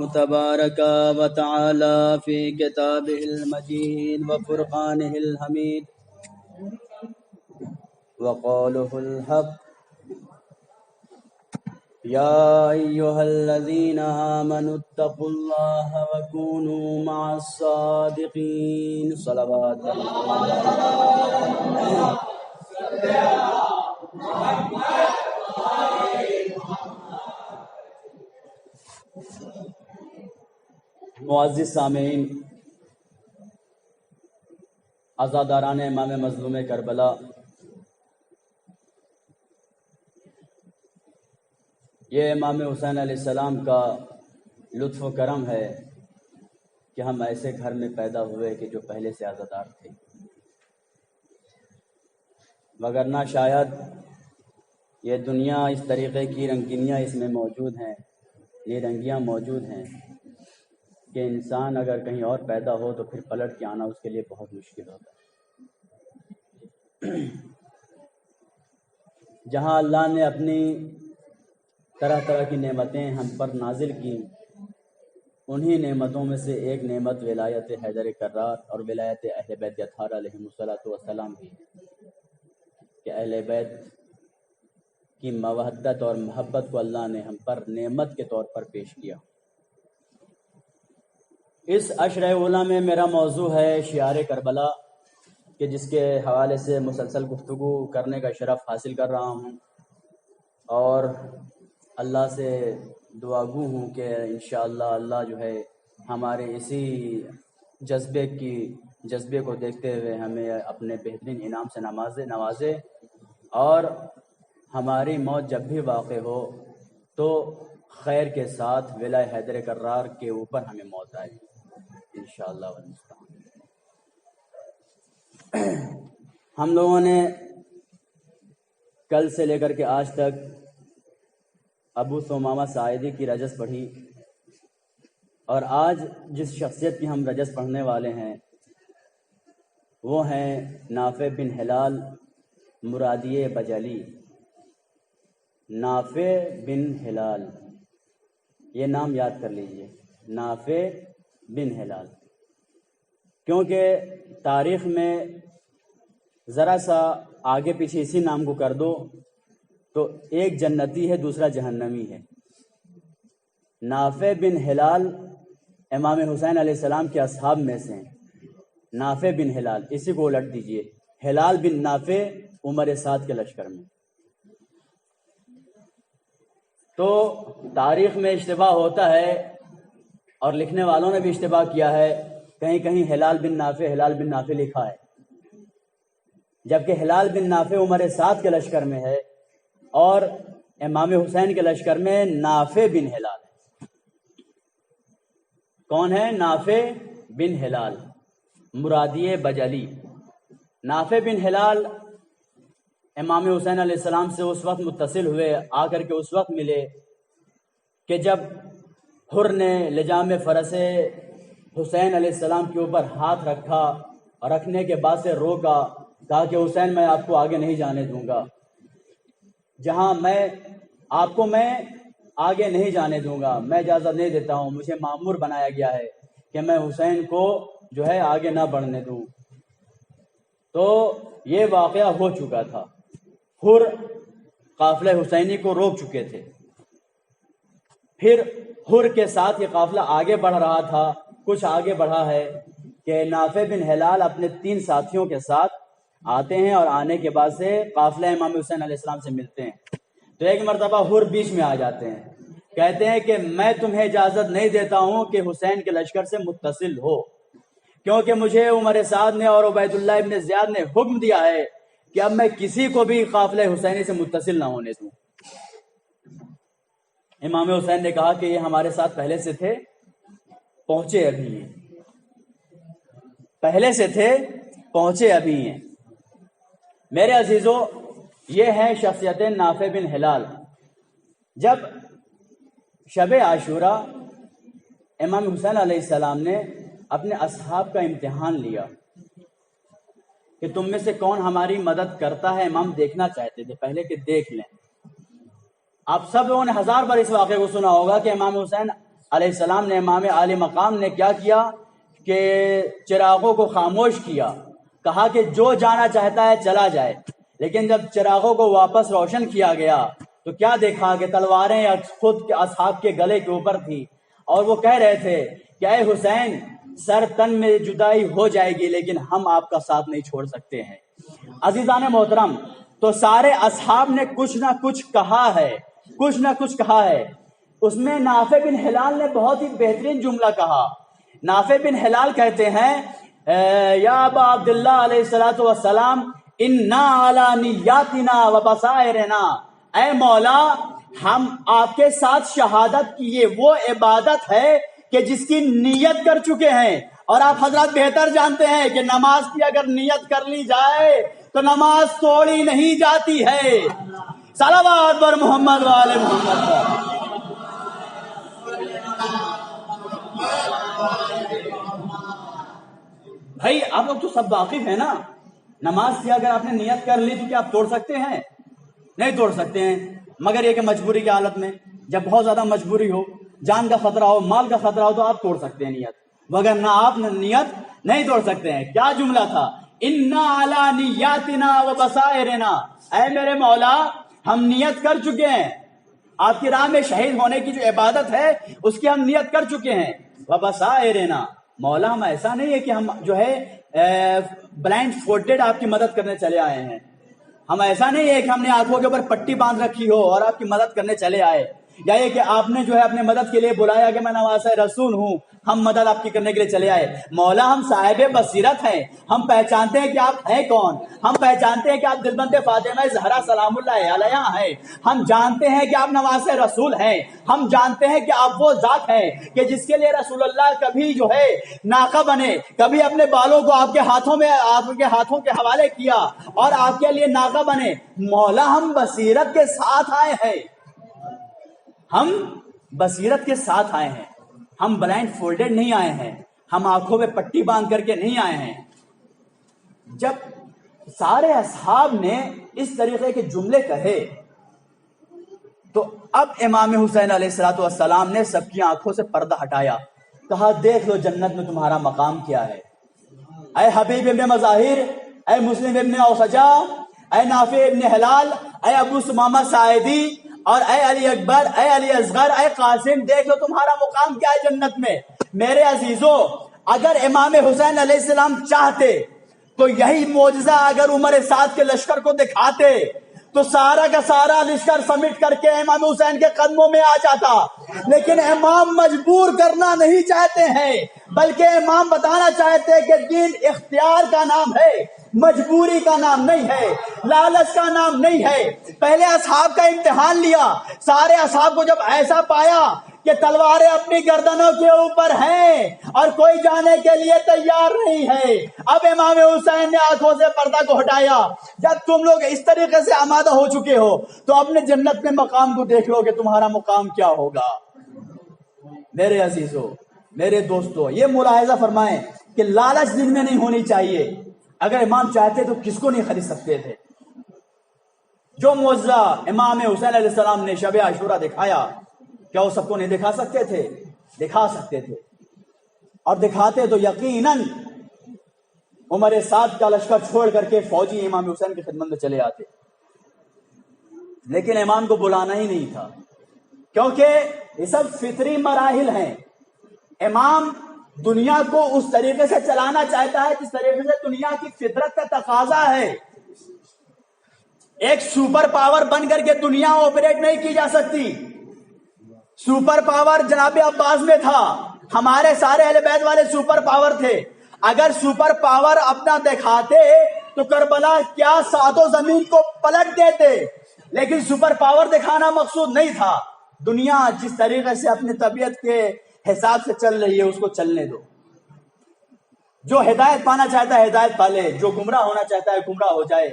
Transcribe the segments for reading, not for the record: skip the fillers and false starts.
تبارك وتعالى في كتابه المجيد وفرقانه الحميد وقوله الحق يا أيها الذين آمنوا اتقوا الله وكونوا مع الصادقين صلوات معزز سامعین، عزاداران امام مظلوم کربلا، یہ امام حسین علیہ السلام کا لطف و کرم ہے کہ ہم ایسے گھر میں پیدا ہوئے کہ جو پہلے سے عزادار تھے، وگرنہ شاید یہ دنیا اس طریقے کی رنگینیاں اس میں موجود ہیں، یہ رنگیاں موجود ہیں کہ انسان اگر کہیں اور پیدا ہو تو پھر پلٹ کے آنا اس کے لیے بہت مشکل ہوتا ہے۔ جہاں اللہ نے اپنی طرح طرح کی نعمتیں ہم پر نازل کی، انہی نعمتوں میں سے ایک نعمت ولایت حیدر کرار اور ولایت اہل بیت اطہار علیہم السلام بھی ہے کہ اہل بیت کی موحدت اور محبت کو اللہ نے ہم پر نعمت کے طور پر پیش کیا۔ اس عشر اولا میں میرا موضوع ہے شعار کربلا، کہ جس کے حوالے سے مسلسل گفتگو کرنے کا شرف حاصل کر رہا ہوں، اور اللہ سے دعا گو ہوں کہ انشاءاللہ اللہ جو ہے ہمارے اسی جذبے کو دیکھتے ہوئے ہمیں اپنے بہترین انعام سے نوازے اور ہماری موت جب بھی واقع ہو تو خیر کے ساتھ ولایت حیدر کرار کے اوپر ہمیں موت آئے انشاءاللہ والمستعان۔ ہم لوگوں نے کل سے لے کر کے آج تک ابو ثمامہ ساعدی کی رجز پڑھی، اور آج جس شخصیت کی ہم رجز پڑھنے والے ہیں وہ ہیں نافع بن ہلال مرادی بجلی۔ نافع بن ہلال، یہ نام یاد کر لیجئے، نافع بن ہلال، کیونکہ تاریخ میں ذرا سا آگے پیچھے اسی نام کو کر دو تو ایک جنتی ہے دوسرا جہنمی ہے۔ نافع بن ہلال امام حسین علیہ السلام کے اصحاب میں سے ہیں، نافع بن ہلال، اسی کو الٹ دیجئے، ہلال بن نافع عمر سعد کے لشکر میں۔ تو تاریخ میں اشتباہ ہوتا ہے اور لکھنے والوں نے بھی اشتباہ کیا ہے، کہیں کہیں ہلال بن نافع لکھا ہے، جبکہ ہلال بن نافع عمر سعد کے لشکر میں ہے اور امام حسین کے لشکر میں نافع بن ہلال ہے۔ کون ہے؟ نافع بن ہلال مرادی بجلی۔ نافع بن ہلال امام حسین علیہ السلام سے اس وقت متصل ہوئے، آ کر کے اس وقت ملے کہ جب حر نے لجام فرس حسین علیہ السلام کے اوپر ہاتھ رکھا اور رکھنے کے بعد سے روکا، کہا کہ حسین میں آپ کو آگے نہیں جانے دوں گا، جہاں میں آگے نہیں جانے دوں گا، میں اجازت نہیں دیتا ہوں، مجھے مامور بنایا گیا ہے کہ میں حسین کو جو ہے آگے نہ بڑھنے دوں۔ تو یہ واقعہ ہو چکا تھا، حر قافلہ حسینی کو روک چکے تھے، پھر حر کے ساتھ یہ قافلہ آگے بڑھ رہا تھا، کچھ آگے بڑھا ہے کہ نافع بن ہلال اپنے 3 ساتھیوں کے ساتھ آتے ہیں اور آنے کے بعد سے قافلہ امام حسین علیہ السلام سے ملتے ہیں۔ تو ایک مرتبہ حر بیچ میں آ جاتے ہیں، کہتے ہیں کہ میں تمہیں اجازت نہیں دیتا ہوں کہ حسین کے لشکر سے متصل ہو، کیونکہ مجھے عمر سعد نے اور عبید اللہ ابن زیاد نے حکم دیا ہے کہ اب میں کسی کو بھی قافلہ حسینی سے متصل نہ ہونے دوں۔ امام حسین نے کہا کہ یہ ہمارے ساتھ پہلے سے تھے، پہنچے ابھی ہیں، پہلے سے تھے، پہنچے ابھی ہیں۔ میرے عزیزو، یہ ہے شخصیت نافع بن ہلال۔ جب شب عاشورہ امام حسین علیہ السلام نے اپنے اصحاب کا امتحان لیا کہ تم میں سے کون ہماری مدد کرتا ہے، امام دیکھنا چاہتے تھے پہلے کہ دیکھ لیں۔ آپ سب لوگوں نے 1000 بار اس واقعے کو سنا ہوگا کہ امام حسین علیہ السلام نے، امام عالی مقام نے کیا کیا کہ چراغوں کو خاموش کیا، کہا کہ جو جانا چاہتا ہے چلا جائے. لیکن جب چراغوں کو واپس روشن کیا گیا تو کیا دیکھا کہ تلواریں خود کے اصحاب کے گلے کے اوپر تھی، اور وہ کہہ رہے تھے کہ اے حسین، سر تن میں جدائی ہو جائے گی لیکن ہم آپ کا ساتھ نہیں چھوڑ سکتے ہیں. عزیزان محترم، تو سارے اصحاب نے کچھ نہ کچھ کہا ہے، کچھ نہ کچھ کہا ہے. اس میں نافع بن ہلال نے بہت ہی بہترین جملہ کہا. نافع بن ہلال کہتے ہیں یا ابا عبداللہ علیہ الصلوۃ والسلام انا علی نیاتنا و بصائرنا، اے مولا ہم آپ کے ساتھ شہادت کی، یہ وہ عبادت ہے کہ جس کی نیت کر چکے ہیں. اور آپ حضرات بہتر جانتے ہیں کہ نماز کی اگر نیت کر لی جائے تو نماز توڑی نہیں جاتی ہے. صلوات بر محمد و آل محمد. بھائی آپ لوگ تو سب واقف ہیں نا، نماز کی اگر آپ نے نیت کر لی تو کیا آپ توڑ سکتے ہیں؟ نہیں توڑ سکتے ہیں، مگر یہ کہ مجبوری کی حالت میں، جب بہت زیادہ مجبوری ہو، جان کا خطرہ ہو، مال کا خطرہ ہو، تو آپ توڑ سکتے ہیں نیت، مگر نہ آپ نیت نہیں توڑ سکتے ہیں. کیا جملہ تھا؟ انا علی نیاتنا و بصائرنا، اے میرے مولا ہم نیت کر چکے ہیں، آپ کی راہ میں شہید ہونے کی جو عبادت ہے اس کی ہم نیت کر چکے ہیں. و بصائرنا، مولا ہم ایسا نہیں ہے کہ ہم جو ہے بلائنڈ فوٹڈ آپ کی مدد کرنے چلے آئے ہیں. ہم ایسا نہیں ہے کہ ہم نے آنکھوں کے اوپر پٹی باندھ رکھی ہو اور آپ کی مدد کرنے چلے آئے، یا یہ کہ آپ نے جو ہے اپنے مدد کے لیے بلایا کہ میں نواسہ رسول ہوں، ہم مدد آپ کی کرنے کے لیے چلے آئے. مولا ہم صاحب بصیرت ہیں، ہم پہچانتے ہیں کہ آپ ہیں کون، ہم پہچانتے ہیں کہ آپ دلبند فاطمہ زہرا سلام اللہ علیہا ہیں، ہم جانتے ہیں کہ آپ نواسہ رسول ہیں، ہم جانتے ہیں کہ آپ وہ ذات ہیں کہ جس کے لیے رسول اللہ کبھی جو ہے ناقہ بنے، کبھی اپنے بالوں کو آپ کے ہاتھوں کے حوالے کیا اور آپ کے لیے ناقہ بنے. مولا ہم بصیرت کے ساتھ آئے ہیں، ہم بصیرت کے ساتھ آئے ہیں، ہم بلائنڈ فولڈڈ نہیں آئے ہیں، ہم آنکھوں میں پٹی باندھ کر کے نہیں آئے ہیں. جب سارے اصحاب نے اس طریقے کے جملے کہے تو اب امام حسین علیہ الصلوۃ والسلام نے سب کی آنکھوں سے پردہ ہٹایا، کہا دیکھ لو جنت میں تمہارا مقام کیا ہے. اے حبیب ابن مظاہر، اے مسلم ابن اوسجا، اے نافع ابن ہلال، اے ابو سمامہ ساعدی، اور اے علی اکبر، اے علی اصغر، اے قاسم، دیکھ لو تمہارا مقام کیا ہے جنت میں. میرے عزیزو، اگر امام حسین علیہ السلام چاہتے تو یہی معجزہ اگر عمر سعد کے لشکر کو دکھاتے تو سارا کا سارا لشکر سمیٹ کر کے امام حسین کے قدموں میں آ جاتا. لیکن امام مجبور کرنا نہیں چاہتے ہیں، بلکہ امام بتانا چاہتے ہیں کہ دین اختیار کا نام ہے، مجبوری کا نام نہیں ہے، لالچ کا نام نہیں ہے. پہلے اصحاب کا امتحان لیا، سارے اصحاب کو جب ایسا پایا کہ تلواریں اپنی گردنوں کے اوپر ہیں اور کوئی جانے کے لیے تیار نہیں ہے، اب امام حسین نے آنکھوں سے پردہ کو ہٹایا. جب تم لوگ اس طریقے سے آمادہ ہو چکے ہو تو اپنے جنت میں مقام کو دیکھ لو کہ تمہارا مقام کیا ہوگا. میرے عزیزو، میرے دوستو، یہ ملاحظہ فرمائیں کہ لالچ دل میں نہیں ہونی چاہیے. اگر امام چاہتے تو کس کو نہیں خرید سکتے تھے. جو معجزہ امام حسین علیہ السلام نے شب عاشورہ دکھایا، کیا وہ سب کو نہیں دکھا سکتے تھے؟ دکھا سکتے تھے، اور دکھاتے تو یقیناً عمر سعد کا لشکر چھوڑ کر کے فوجی امام حسین کی خدمت میں چلے آتے. لیکن امام کو بلانا ہی نہیں تھا، کیونکہ یہ سب فطری مراحل ہیں. امام دنیا کو اس طریقے سے چلانا چاہتا ہے جس طریقے سے دنیا کی فطرت کا تقاضا ہے. ایک سپر پاور بن کر کے دنیا آپریٹ نہیں کی جا سکتی. سپر پاور جناب عباس میں تھا، ہمارے سارے اہل بیت والے سپر پاور تھے. اگر سپر پاور اپنا دکھاتے تو کربلا کیا ساتوں زمین کو پلٹ دیتے، لیکن سپر پاور دکھانا مقصود نہیں تھا. دنیا جس طریقے سے اپنی طبیعت کے حساب سے چل رہی ہے اس کو چلنے دو. جو ہدایت پانا چاہتا ہے ہدایت پا لے، جو گمراہ ہونا چاہتا ہے گمراہ ہو جائے.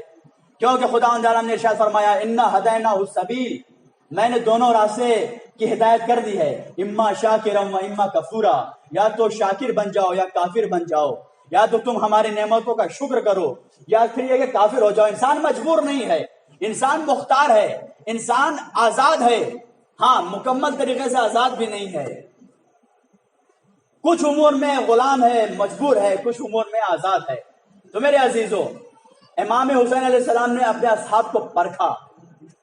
کیونکہ خداوند تعالیٰ نے ارشاد فرمایا انا ہدیناہ السبیل، میں نے دونوں راستے کی ہدایت کر دی ہے، اما شاکرا و اما کفورا، یا تو شاکر بن جاؤ یا کافر بن جاؤ، یا تو تم ہماری نعمتوں کا شکر کرو یا پھر یہ کہ کافر ہو جاؤ. انسان مجبور نہیں ہے، انسان مختار ہے، انسان آزاد ہے. ہاں، مکمل طریقے سے آزاد بھی نہیں ہے. کچھ امور میں غلام ہے، مجبور ہے، کچھ امور میں آزاد ہے۔ تو میرے عزیزوں، امام حسین علیہ السلام نے اپنے اصحاب کو پرکھا،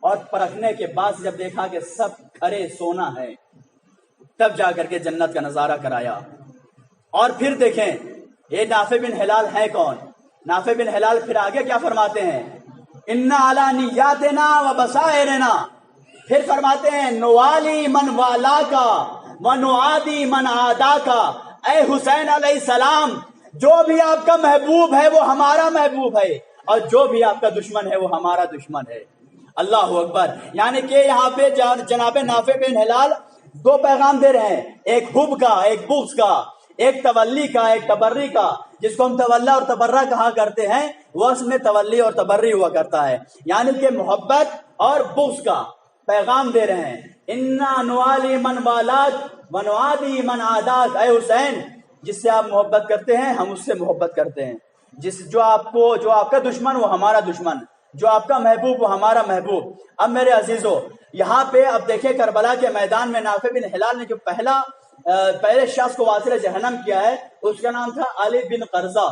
اور پرکھنے کے بعد جب دیکھا کہ سب کھرے سونا ہے، تب جا کر کے جنت کا نظارہ کرایا۔ اور پھر دیکھیں یہ نافع بن ہلال ہے کون؟ نافع بن ہلال پھر آگے کیا فرماتے ہیں؟ اِنَّ عَلَىٰ نِيَّاتِنَا وَبَصَائِرِنَا، پھر فرماتے ہیں نوالی من والاکا ونعادی من عاداکا، اے حسین علیہ السلام جو بھی آپ کا محبوب ہے وہ ہمارا محبوب ہے، اور جو بھی آپ کا دشمن ہے وہ ہمارا دشمن ہے۔ اللہ اکبر۔ یعنی کہ یہاں پہ جناب نافع بن ہلال دو پیغام دے رہے ہیں، ایک حب کا، ایک بغض کا، ایک تولی کا، ایک تبری کا۔ جس کو ہم تولا اور تبرہ کہا کرتے ہیں وہ اس میں تولی اور تبری ہوا کرتا ہے، یعنی کہ محبت اور بغض کا پیغام دے رہے ہیں۔ انا نوالی من والاک ونعادی من عاداک، اے حسین جس سے آپ محبت کرتے ہیں ہم اس سے محبت کرتے ہیں، جو آپ کا دشمن وہ ہمارا دشمن، جو آپ کا محبوب وہ ہمارا محبوب۔ اب میرے عزیزو یہاں پہ اب دیکھیں کربلا کے میدان میں نافع بن ہلال نے جو پہلے شخص کو واصل جہنم کیا ہے اس کا نام تھا علی بن قرظہ۔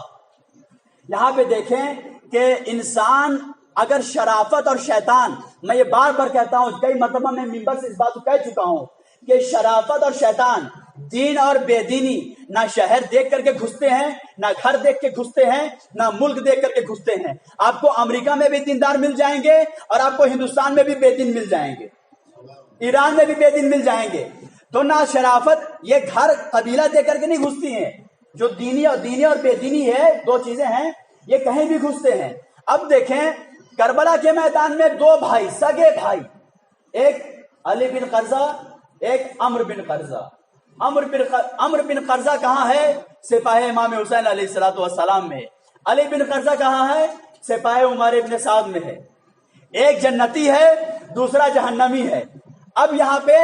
یہاں پہ دیکھیں کہ انسان اگر شرافت اور شیطان، میں یہ بار بار کہتا ہوں، کئی مرتبہ میں منبر سے اس بات کو کہہ چکا ہوں کہ شرافت اور شیطان، دین اور بے دینی، نہ شہر دیکھ کر کے گھستے ہیں، نہ گھر دیکھ کے گھستے ہیں، نہ ملک دیکھ کر کے گھستے ہیں۔ آپ کو امریکہ میں بھی دیندار مل جائیں گے اور آپ کو ہندوستان میں بھی بے دین مل جائیں گے، ایران میں بھی بے دین مل جائیں گے۔ تو نہ شرافت، یہ گھر قبیلہ دیکھ کر کے نہیں گھستی ہیں، جو دینی اور بے دینی ہے، دو چیزیں ہیں، یہ کہیں بھی گھستے ہیں۔ اب دیکھیں کربلا کے میدان میں دو بھائی، سگے بھائی، ایک علی بن قرظہ، ایک عمرو بن قرظہ۔ عمرو بن قرظہ کہاں ہے؟ سپاہ امام حسین علیہ السلام میں۔ علی بن قرظہ کہاں ہے؟ سپاہ عمر ابن سعد میں ہے۔ ایک جنتی ہے، دوسرا جہنمی ہے۔ اب یہاں پہ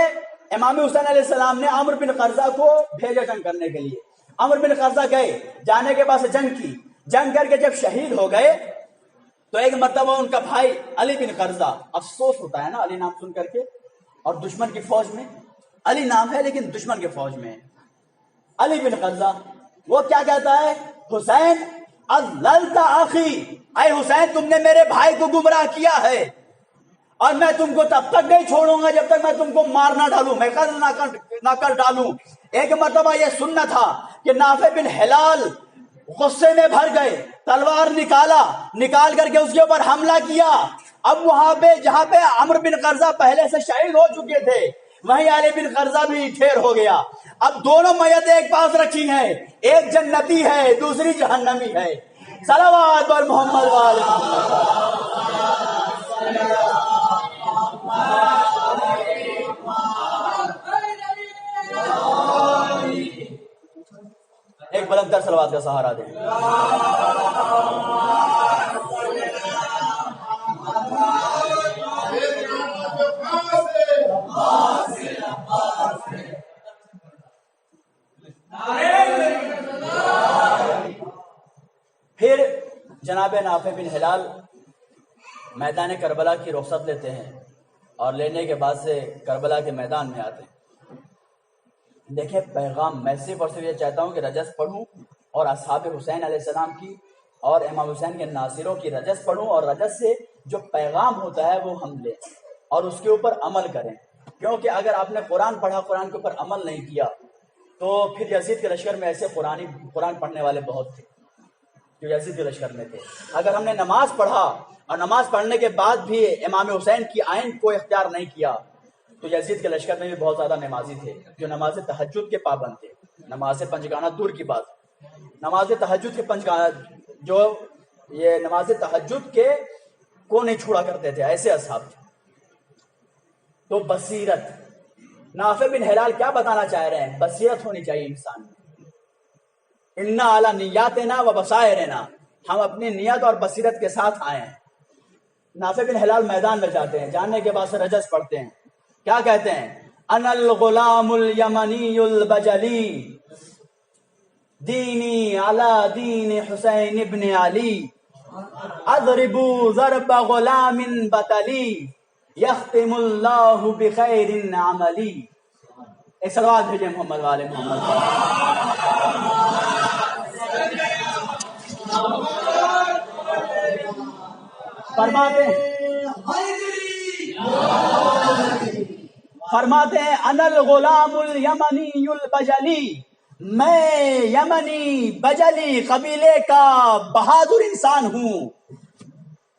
امام حسین علیہ السلام نے عمرو بن قرظہ کو بھیجا جنگ کرنے کے لیے۔ عمرو بن قرظہ گئے، جانے کے بعد جنگ کی، جنگ کر کے جب شہید ہو گئے تو ایک مرتبہ ان کا بھائی علی بن قرظہ، افسوس ہوتا ہے نا علی نام سن کر کے، اور دشمن کی فوج میں، علی نام ہے لیکن دشمن کے فوج میں ہے علی بن قرظہ، وہ کیا کہتا ہے؟ حسین اضللت اخی، اے حسین تم نے میرے بھائی کو گمراہ کیا ہے، اور میں تم کو تب تک نہیں چھوڑوں گا جب تک میں تم کو مار نہ ڈالوں، میں قتل نہ کر ڈالوں۔ ایک مرتبہ یہ سننا تھا کہ نافع بن ہلال غصے میں بھر گئے، تلوار نکال کر کے اس کے اوپر حملہ کیا۔ اب وہاں پہ جہاں پہ عمرو بن قرظہ پہلے سے شہید ہو چکے تھے وہیں علی بن قرظہ بھی ٹھیر ہو گیا۔ اب دونوں میتیں ایک پاس رکھی ہیں، ایک جنتی ہے دوسری جہنمی ہے۔ صلوات اور محمد وآل محمد۔ ایک بلند تر صلوات کا سہارا دیں۔ پھر جناب نافع بن ہلال میدان کربلا کی رخصت لیتے ہیں، اور لینے کے بعد سے کربلا کے میدان میں آتے ہیں۔ دیکھیں پیغام، میں صرف اور صرف یہ چاہتا ہوں کہ رجس پڑھوں اور اصحاب حسین علیہ السلام کی اور امام حسین کے ناصروں کی رجس پڑھوں، اور رجس سے جو پیغام ہوتا ہے وہ ہم لیں اور اس کے اوپر عمل کریں، کیونکہ اگر آپ نے قرآن پڑھا، قرآن کے اوپر عمل نہیں کیا تو پھر یزید کے لشکر میں ایسے قرآن پڑھنے والے بہت تھے جو یزید کے لشکر میں تھے۔ اگر ہم نے نماز پڑھا اور نماز پڑھنے کے بعد بھی امام حسین کی آئین کو اختیار نہیں کیا تو یزید کے لشکر میں بھی بہت زیادہ نمازی تھے جو نماز تہجد کے پابند تھے۔ نماز پنجگانہ دور کی بات، نماز تہجد کے جو یہ نماز تہجد کے کو نہیں چھوڑا کرتے تھے، ایسے اصحاب تھے۔ تو بصیرت، نافع بن ہلال کیا بتانا چاہ رہے ہیں؟ بصیرت ہونی چاہیے انسان میں۔ انا علی نیاتنا و بصائرنا، ہم اپنی نیت اور بصیرت کے ساتھ آئے ہیں۔ نافع بن ہلال میدان میں جاتے ہیں، جاننے کے بعد سے رجس پڑھتے ہیں، کیا کہتے ہیں؟ انا الغلام الیمنی البجلی دینی علی دین حسین ابن علی اضرب ضرب غلام بطلی یختم اللہ بخیر عملی۔ ایک صلوات بھیجیں محمد والے محمد۔ فرماتے ہیں انل غلام الیمنی البجلی، میں یمنی بجلی قبیلے کا بہادر انسان ہوں.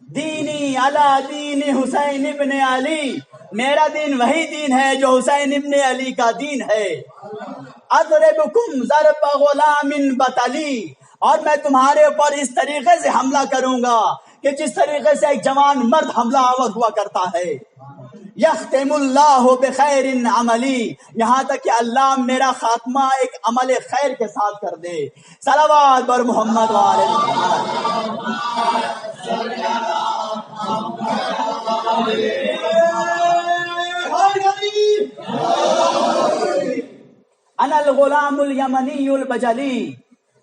دینی علی دین حسین ابن علی، میرا دین وہی دین ہے جو حسین ابن علی کا دین ہے. اضربکم ضرب غلام بطلی، اور میں تمہارے اوپر اس طریقے سے حملہ کروں گا کہ جس طریقے سے ایک جوان مرد حملہ آور ہوا کرتا ہے. یختم اللہ بخیر عملی، یہاں تک کہ اللہ میرا خاتمہ ایک عمل خیر کے ساتھ کر دے. صلوات بر محمد وآل محمد. انا الغلام الیمنی البجلی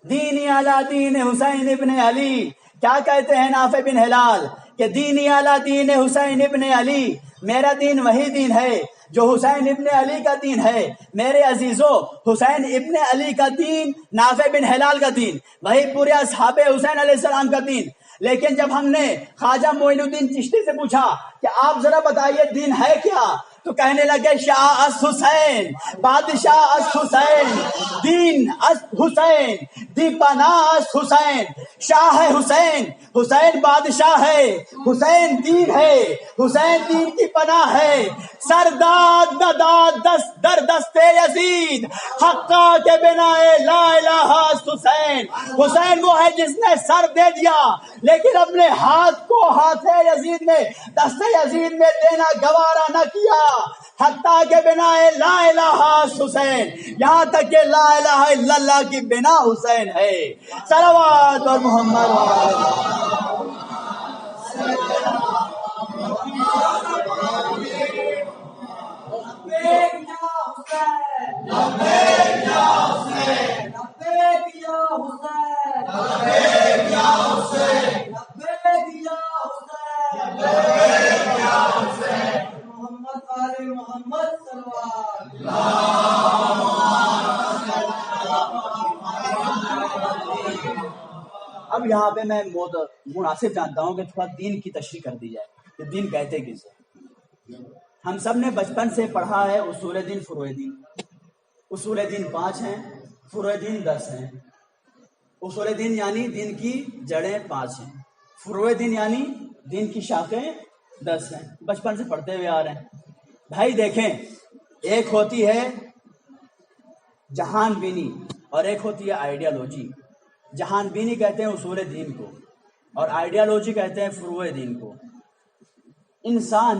دینی علی دین حسین ابن علی. کیا کہتے ہیں نافع بن ہلال کہ دینی علی دین حسین ابن علی، میرا دین وہی دین ہے جو حسین ابن علی کا دین ہے. میرے عزیزو، حسین ابن علی کا دین، نافع بن ہلال کا دین، وہی پورے اصحاب حسین علیہ السلام کا دین. لیکن جب ہم نے خواجہ معین الدین چشتی سے پوچھا کہ آپ ذرا بتائیے دین ہے کیا، تو کہنے لگے شاہ اس حسین، بادشاہ اس حسین، دین اس حسین، دیپنا اس حسین. شاہ ہے حسین، حسین بادشاہ ہے، حسین دین ہے، حسین دین کی پناہ ہے. سرداد دداد دست در دست یزید، حقا کے بنا لا الہ حسین. حسین وہ ہے جس نے سر دے دیا لیکن اپنے ہاتھ کو ہاتھ یزید میں، دست یزید میں دینا گوارا نہ کیا. حتیٰ کے بنا لا الہ حسین، یہاں تک کہ لا الہ الا اللہ کی بنا حسین ہے. صلوات اور محمد اب یہاں پہ میں مناسب جانتا ہوں کہ تھوڑا دین کی تشریح کر دی جائے کہ دین کہتے کسے. ہم سب نے بچپن سے پڑھا ہے اصول دین فروع دین. اصول دین 5 ہیں، فروع دین 10 ہیں. اصول دین یعنی دین کی جڑیں 5 ہیں، فروع دین یعنی دین کی شاخیں 10 ہیں. بچپن سے پڑھتے ہوئے آ رہے ہیں. بھائی دیکھیں، ایک ہوتی ہے جہان بینی اور ایک ہوتی ہے آئیڈیالوجی. جہان بینی کہتے ہیں اصول دین کو اور آئیڈیالوجی کہتے ہیں فروع دین کو.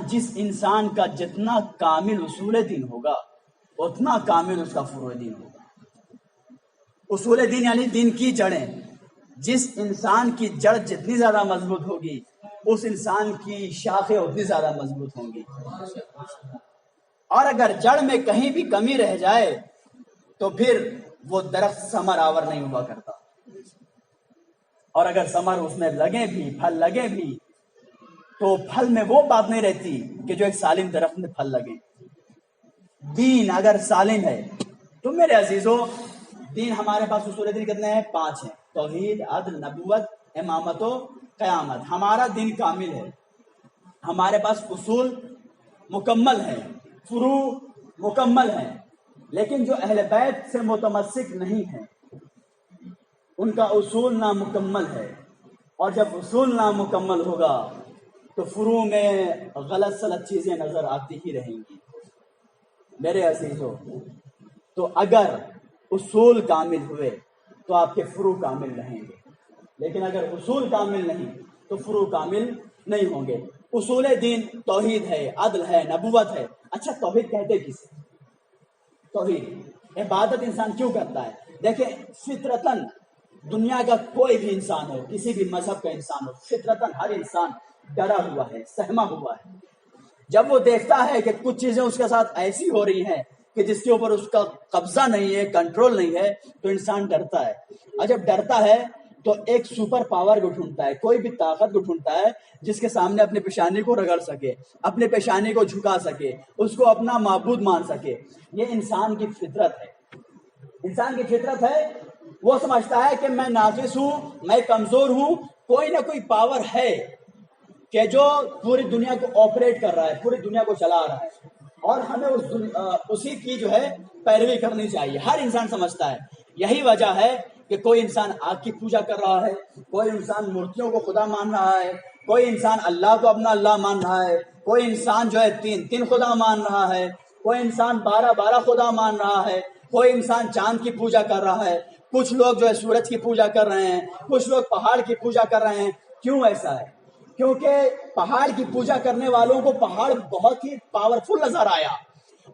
جس انسان کا جتنا کامل اصول دین ہوگا اتنا کامل اس کا فروع دین ہوگا. اصول دین یعنی دین کی جڑیں. جس انسان کی جڑ جتنی زیادہ مضبوط ہوگی اس انسان کی شاخیں اتنی زیادہ مضبوط ہوں گی. اور اگر جڑ میں کہیں بھی کمی رہ جائے تو پھر وہ درخت ثمر آور نہیں ہوا کرتا. اور اگر ثمر اس میں لگے بھی، پھل لگے بھی، تو پھل میں وہ بات نہیں رہتی کہ جو ایک سالم درخت میں پھل لگے. دین اگر سالم ہے تو میرے عزیزو، دین ہمارے پاس اصول دین کتنے ہیں؟ 5 ہیں. توحید، عدل، نبوت، امامت و قیامت. ہمارا دین کامل ہے. ہمارے پاس اصول مکمل ہیں، فروع مکمل ہیں. لیکن جو اہل بیت سے متمسک نہیں ہیں ان کا اصول نامکمل ہے. اور جب اصول نامکمل ہوگا تو فروع میں غلط سلط چیزیں نظر آتی ہی رہیں گی. میرے عزیزو، تو اگر اصول کامل ہوئے تو آپ کے فروع کامل رہیں گے، لیکن اگر اصول کامل نہیں تو فروع کامل نہیں ہوں گے. اصول دین توحید ہے، عدل ہے، نبوت ہے. اچھا، توحید کہتے کسے؟ توحید عبادت انسان کیوں کرتا ہے؟ دیکھیں، فطرتاً دنیا کا کوئی بھی انسان ہو، کسی بھی مذہب کا انسان ہو، فطرتاً ہر انسان ڈرا ہوا ہے، سہما ہوا ہے. جب وہ دیکھتا ہے کہ کچھ چیزیں اس کے ساتھ ایسی ہو رہی ہیں کہ جس کے اوپر اس کا قبضہ نہیں ہے، کنٹرول نہیں ہے، تو انسان ڈرتا ہے. اور جب ڈرتا ہے تو ایک سپر پاور کو ڈھونڈتا ہے، کوئی بھی طاقت کو ڈھونڈتا ہے جس کے سامنے اپنے پیشانی کو رگڑ سکے، اپنے پیشانی کو جھکا سکے، اس کو اپنا معبود مان سکے. یہ انسان کی فطرت ہے. انسان کی فطرت ہے، وہ سمجھتا ہے کہ میں ناقص ہوں، میں کمزور ہوں، کوئی نہ کوئی پاور ہے کہ جو پوری دنیا کو آپریٹ کر رہا ہے، پوری دنیا کو چلا رہا ہے، اور ہمیں اسی کی جو ہے پیروی کرنی چاہیے. ہر انسان سمجھتا ہے. یہی وجہ ہے کہ کوئی انسان آگ کی پوجا کر رہا ہے، کوئی انسان مورتیوں کو خدا مان رہا ہے، کوئی انسان اللہ کو اپنا اللہ مان رہا ہے، کوئی انسان جو ہے تین خدا مان رہا ہے، کوئی انسان 12 خدا مان رہا ہے، کوئی انسان چاند کی پوجا کر رہا ہے، کچھ لوگ جو ہے سورج کی پوجا کر رہے ہیں، کچھ لوگ پہاڑ کی پوجا کر رہے ہیں. کیوں ایسا ہے؟ کیونکہ پہاڑ کی پوجا کرنے والوں کو پہاڑ بہت ہی پاورفل نظر آیا.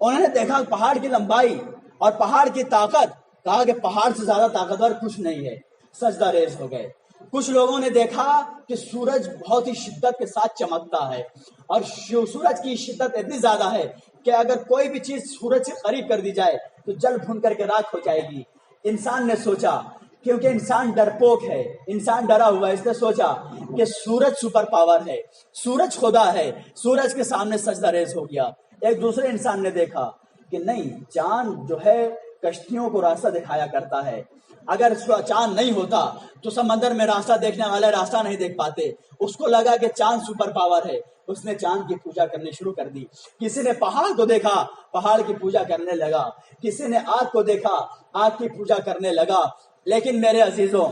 انہوں نے دیکھا پہاڑ کی لمبائی اور پہاڑ کی طاقت، کہا کہ پہاڑ سے زیادہ طاقتور کچھ نہیں ہے، سجدہ ریز ہو گئے. کچھ لوگوں نے دیکھا کہ سورج بہت ہی شدت کے ساتھ چمکتا ہے، اور سورج کی شدت اتنی زیادہ ہے کہ اگر کوئی بھی چیز سورج سے قریب کر دی جائے تو جل بھن کر کے راکھ ہو جائے گی. انسان نے سوچا، کیونکہ انسان ڈرپوک ہے، انسان ڈرا ہوا ہے، اس نے سوچا کہ سورج سپر پاور ہے، سورج خدا ہے، سورج کے سامنے سجدہ ریز ہو گیا. ایک دوسرے انسان نے دیکھا کہ نہیں، چاند جو ہے کشتیوں کو راستہ دکھایا کرتا ہے، اگر اس کا چاند نہیں ہوتا تو سمندر میں راستہ دیکھنے والے راستہ نہیں دیکھ پاتے. اس کو لگا کہ چاند سپر پاور ہے، اس نے چاند کی پوجا کرنی شروع کر دی. کسی نے پہاڑ کو دیکھا، پہاڑ کی پوجا کرنے لگا. کسی نے آگ کو دیکھا، آگ کی پوجا کرنے لگا. لیکن میرے عزیزوں،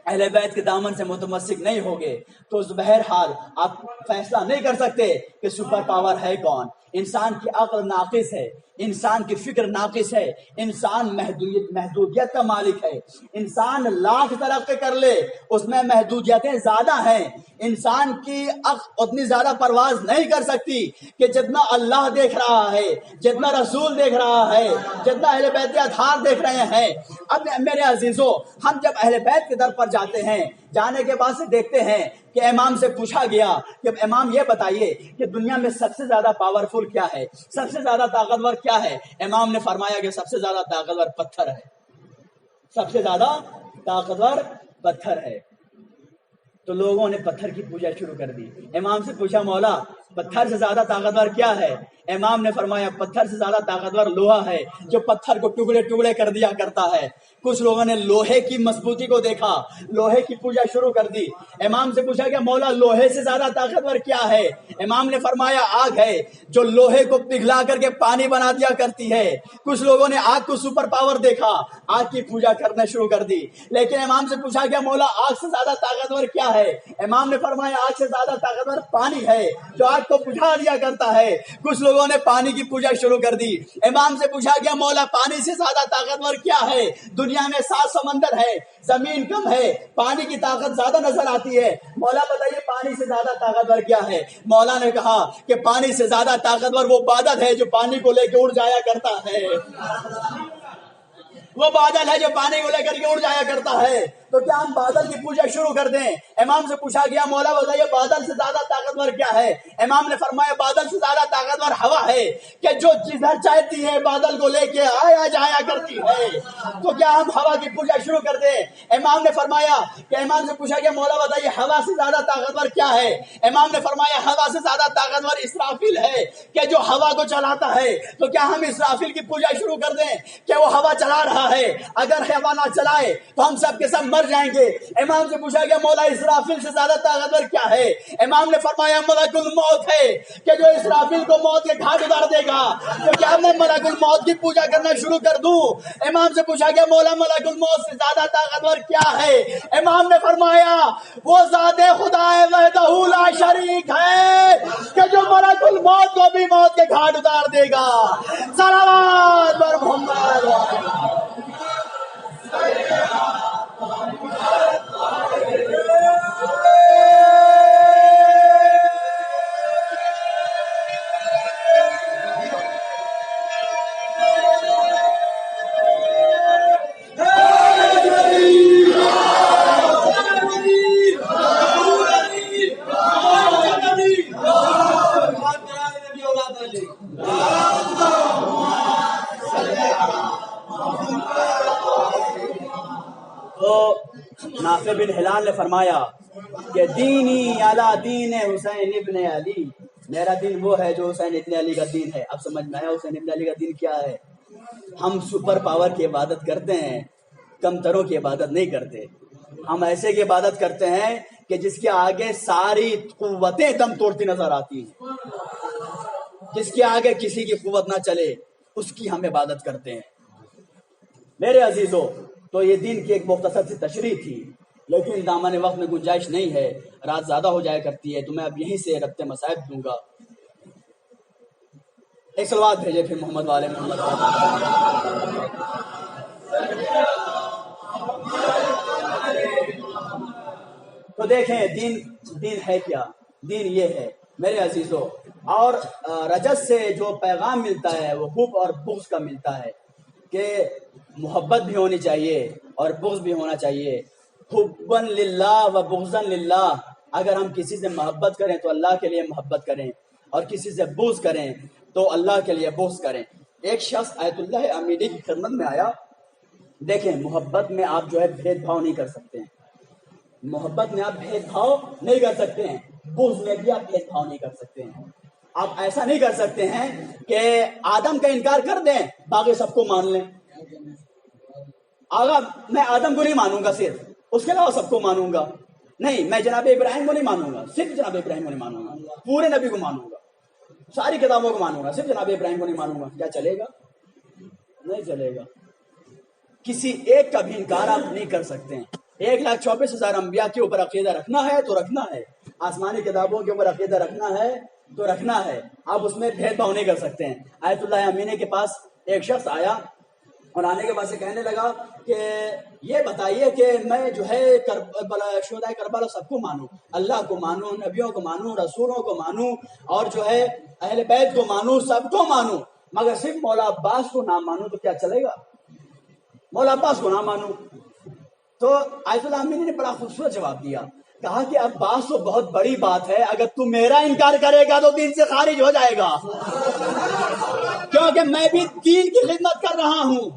اہل بیت کے دامن سے متمسک نہیں ہوگے تو بہرحال آپ فیصلہ نہیں کر سکتے کہ سپر پاور ہے کون. انسان کی عقل ناقص ہے، انسان کی فکر ناقص ہے، انسان محدودیت کا مالک ہے. انسان لاکھ ترقی کر لے، اس میں محدودیتیں زیادہ ہیں. انسان کی عقل اتنی زیادہ پرواز نہیں کر سکتی کہ جتنا اللہ دیکھ رہا ہے، جتنا رسول دیکھ رہا ہے، جتنا اہل بیت کے اطہار دیکھ رہے ہیں. اب میرے عزیزوں، ہم جب اہل بیت کے در پر جاتے ہیں، جانے کے بعد سے دیکھتے ہیں کہ امام سے پوچھا گیا کہ امام یہ بتائیے کہ دنیا میں سب سے زیادہ پاورفل کیا ہے، سب سے زیادہ طاقتور کیا ہے؟ امام نے فرمایا کہ سب سے زیادہ طاقتور پتھر ہے، سب سے زیادہ طاقتور پتھر ہے. تو لوگوں نے پتھر کی پوجا شروع کر دی. امام سے پوچھا مولا پتھر سے زیادہ طاقتور کیا ہے؟ امام نے فرمایا پتھر سے زیادہ طاقتور لوہا ہے، جو پتھر کو ٹکڑے ٹکڑے کر دیا کرتا ہے. کچھ لوگوں نے لوہے کی مضبوطی کو دیکھا، لوہے کی پوجا شروع کر دی. امام سے پوچھا کہ مولا لوہے سے زیادہ طاقتور کیا ہے؟ امام نے فرمایا آگ ہے، جو لوہے کو پگھلا کر کے پانی بنا دیا کرتی ہے. کچھ لوگوں نے آگ کو سپر پاور دیکھا، آگ کی پوجا کرنا شروع کر دی. لیکن امام سے پوچھا کہ مولا آگ سے زیادہ طاقتور کیا ہے؟ امام نے فرمایا آگ سے زیادہ طاقتور پانی ہے، جو آگ کو بجھا دیا کرتا ہے. کچھ لوگوں نے پانی کی پوجا شروع کر دی. امام سے پوچھا گیا مولا پانی سے زیادہ طاقتور کیا ہے؟ دنیا میں 7 سمندر ہے، زمین کم ہے، پانی کی طاقت زیادہ نظر آتی ہے، مولا بتائیے پانی سے زیادہ طاقتور کیا ہے؟ مولا نے کہا کہ پانی سے زیادہ طاقتور وہ بادل ہے جو پانی کو لے کے اڑ جایا کرتا ہے، وہ بادل ہے جو پانی کو لے کر کے اڑ جایا کرتا ہے. تو کیا ہم بادل کی پوجا شروع کر دیں؟ امام سے پوچھا گیا مولا بتائیے بادل سے زیادہ طاقتور کیا ہے؟ امام نے فرمایا بادل سے زیادہ طاقتور ہوا ہے، کہ جو جدھر چاہتی ہے بادل کو لے کے آیا جایا کرتی ہے. تو کیا ہم ہوا کی پوجا شروع کر دیں؟ امام نے فرمایا کہ امام سے پوچھا گیا مولا بتائیے ہوا سے زیادہ طاقتور کیا ہے؟ امام نے فرمایا ہوا سے زیادہ طاقتور اسرافیل ہے، کہ جو ہوا کو چلاتا ہے. تو کیا ہم اسرافیل کی پوجا شروع کر دیں کہ وہ ہوا چلا رہا ہے، اگر ہوا نہ چلائے تو ہم سب کے سب مر جائیں گے؟ امام سے پوچھا گیا مولا اسرافیل سے زیادہ طاقتور کیا ہے؟ امام نے فرمایا ملک الموت ہے، کہ جو اسرافیل کو موت کے گھاٹ اتار دے گا. تو کیا میں ملک الموت کی پوجا کرنا شروع کر دوں؟ امام سے پوچھا گیا مولا ملک الموت سے زیادہ طاقتور کیا ہے؟ امام نے فرمایا وہ ذات خدا وحدہ لا شریک ہے، کہ جو ملک الموت کو بھی موت کے گھاٹ اتار دے گا. صلوات بر محمد. نافع بن ہلال نے فرمایا کہ دینی علی دین حسین ابن علی، میرا دین وہ ہے جو حسین ابن علی کا دین ہے. اب سمجھ میں آیا حسین ابن علی کا دین کیا ہے. ہم سپر پاور کی عبادت کرتے ہیں، کمتروں کی عبادت نہیں کرتے. ہم ایسے کی عبادت کرتے ہیں کہ جس کے آگے ساری قوتیں دم توڑتی نظر آتی ہیں، جس کے آگے کسی کی قوت نہ چلے اس کی ہم عبادت کرتے ہیں. میرے عزیزوں، تو یہ دین کی ایک مختصر سی تشریح تھی، لیکن دامن وقت میں گنجائش نہیں ہے، رات زیادہ ہو جایا کرتی ہے، تو میں اب یہیں سے ربط مصائب دوں گا. ایک صلوات بھیجے پھر محمد والے محمد. تو دیکھیں دین ہے کیا؟ دین یہ ہے میرے عزیزوں. اور رجت سے جو پیغام ملتا ہے وہ حب اور بغض کا ملتا ہے کہ محبت بھی ہونی چاہیے اور بغض بھی ہونا چاہیے. حبا للہ و بغضا للہ. اگر ہم کسی سے محبت کریں تو اللہ کے لیے محبت کریں، اور کسی سے بغض کریں تو اللہ کے لیے بغض کریں. ایک شخص آیت اللہ امینی کی خدمت میں آیا. دیکھیں محبت میں آپ جو ہے بھید بھاؤ نہیں کر سکتے ہیں، محبت میں آپ بھید بھاؤ نہیں کر سکتے ہیں، بغض میں بھی آپ بھید بھاؤ نہیں کر سکتے ہیں. آپ ایسا نہیں کر سکتے ہیں کہ آدم کا انکار کر دیں باقی سب کو مان لیں. آگا میں آدم کو نہیں مانوں گا، صرف اس کے علاوہ سب کو مانوں گا. نہیں، میں جناب ابراہیم کو نہیں مانوں گا، صرف جناب ابراہیم کو نہیں مانوں گا. پورے نبی کو مانوں گا، ساری کتابوں کو مانوں گا، صرف جناب ابراہیم کو نہیں مانوں گا. کیا چلے گا؟ نہیں چلے گا. کسی ایک کا بھی انکار آپ نہیں کر سکتے ہیں. 1,24,000 انبیاء کے اوپر عقیدہ رکھنا ہے تو رکھنا ہے، آسمانی کتابوں کے اوپر عقیدہ رکھنا ہے تو رکھنا ہے. آپ اس میں بھید بھاؤ نہیں کر سکتے ہیں. آیت اللہ امینہ کے پاس ایک شخص آیا اور آنے کے بعد سے کہنے لگا کہ یہ بتائیے کہ میں جو ہے شہدائے کربلا سب کو مانوں، اللہ کو مانوں، نبیوں کو مانوں، رسولوں کو مانوں، اور جو ہے اہل بیت کو مانوں، سب کو مانوں، مگر صرف مولا عباس کو نہ مانوں تو کیا چلے گا؟ مولا عباس کو نہ مانوں. تو آیت اللہ امینہ نے بڑا خوبصورت جواب دیا. کہا کہ عباس تو بہت بڑی بات ہے، اگر تو میرا انکار کرے گا تو دین سے خارج ہو جائے گا، کیونکہ میں بھی دین کی خدمت کر رہا ہوں،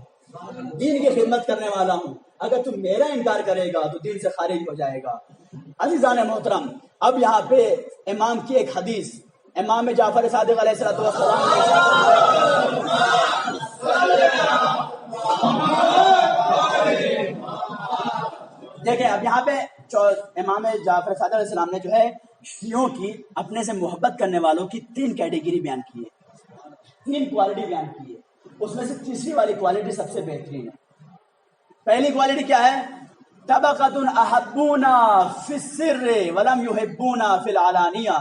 دین کی خدمت کرنے والا ہوں. اگر تم میرا انکار کرے گا تو دین سے خارج ہو جائے گا. عزیزان محترم، اب یہاں پہ امام کی ایک حدیث، امام جعفر صادق علیہ السلام دیکھیں. اب یہاں پہ امام جعفر صادق علیہ السلام نے جو ہے شیعوں کی، اپنے سے محبت کرنے والوں کی 3 کیٹیگری بیان کی ہے، 3 کوالٹی بیان کی ہے. اس میں سے تیسری والی کوالٹی سب سے بہترین ہے. پہلی کوالٹی کیا ہے؟ طبقۃ احبونا فی السر ولم یحبونا فی العلانیہ.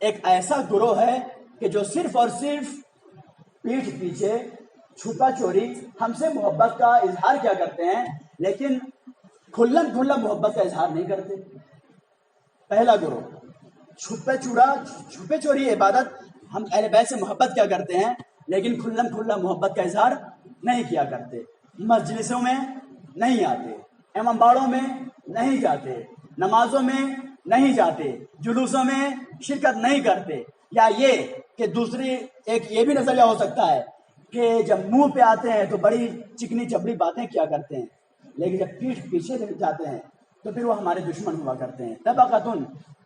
ایک ایسا گروہ ہے کہ جو صرف اور صرف پیٹھ پیچھے چھپا چوری ہم سے محبت کا اظہار کیا کرتے ہیں، لیکن کھلم کھلا محبت کا اظہار نہیں کرتے. پہلا گروہ چھپے چوری عبادت، ہم اہل بیت سے محبت کیا کرتے ہیں لیکن کھلم کھلا محبت کا اظہار نہیں کیا کرتے. مجلسوں میں نہیں آتے، امام باڑوں میں نہیں جاتے، نمازوں میں نہیں جاتے، جلوسوں میں شرکت نہیں کرتے. یا یہ کہ دوسری ایک یہ بھی نظریہ ہو سکتا ہے کہ جب منہ پہ آتے ہیں تو بڑی چکنی چپڑی باتیں کیا کرتے ہیں، لیکن جب پیٹھ پیچھے جاتے ہیں تو پھر وہ ہمارے دشمن ہوا کرتے ہیں. طبقۃ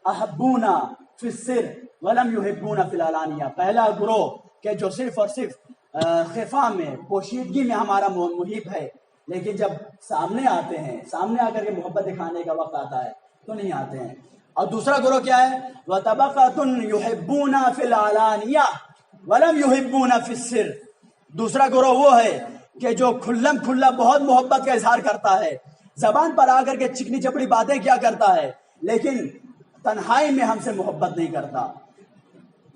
احبونا فی السر ولم یحبونا فی العلانیہ. پہلا گروہ کہ جو صرف اور صرف خفا میں، پوشیدگی میں ہمارا محب ہے، لیکن جب سامنے آتے ہیں، سامنے آ کر کے محبت دکھانے کا وقت آتا ہے تو نہیں آتے ہیں. اور دوسرا گروہ کیا ہے؟ وَطَبَقَةٌ يُحِبُّونَ فِي الْعَلَانِيَةِ وَلَمْ يُحِبُّونَ فِي السِّرِّ. دوسرا گروہ وہ ہے کہ جو کھلم کھلا بہت محبت کا اظہار کرتا ہے، زبان پر آ کر کے چکنی چپڑی باتیں کیا کرتا ہے، لیکن تنہائی میں ہم سے محبت نہیں کرتا.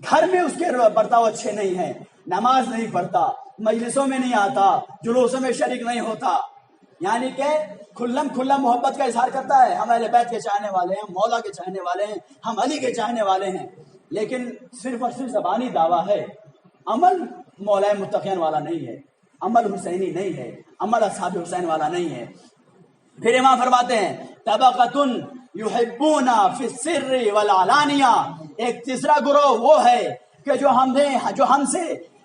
گھر میں اس کے برتاؤ اچھے نہیں ہیں، نماز نہیں پڑھتا، مجلسوں میں نہیں آتا، جلوسوں میں شریک نہیں ہوتا. یعنی کہ کھلم کھلا محبت کا اظہار کرتا ہے، ہم اہل بیت کے چاہنے والے ہیں، مولا کے چاہنے والے ہیں، ہم علی کے چاہنے والے ہیں، لیکن صرف اور صرف زبانی دعویٰ ہے، عمل مولا متقین والا نہیں ہے، عمل حسینی نہیں ہے، عمل اصحاب حسین والا نہیں ہے. پھر امام فرماتے ہیں طبقۃ یحبون فی السر والعلانیہ. ایک تیسرا گروہ وہ ہے کہ جو ہم سے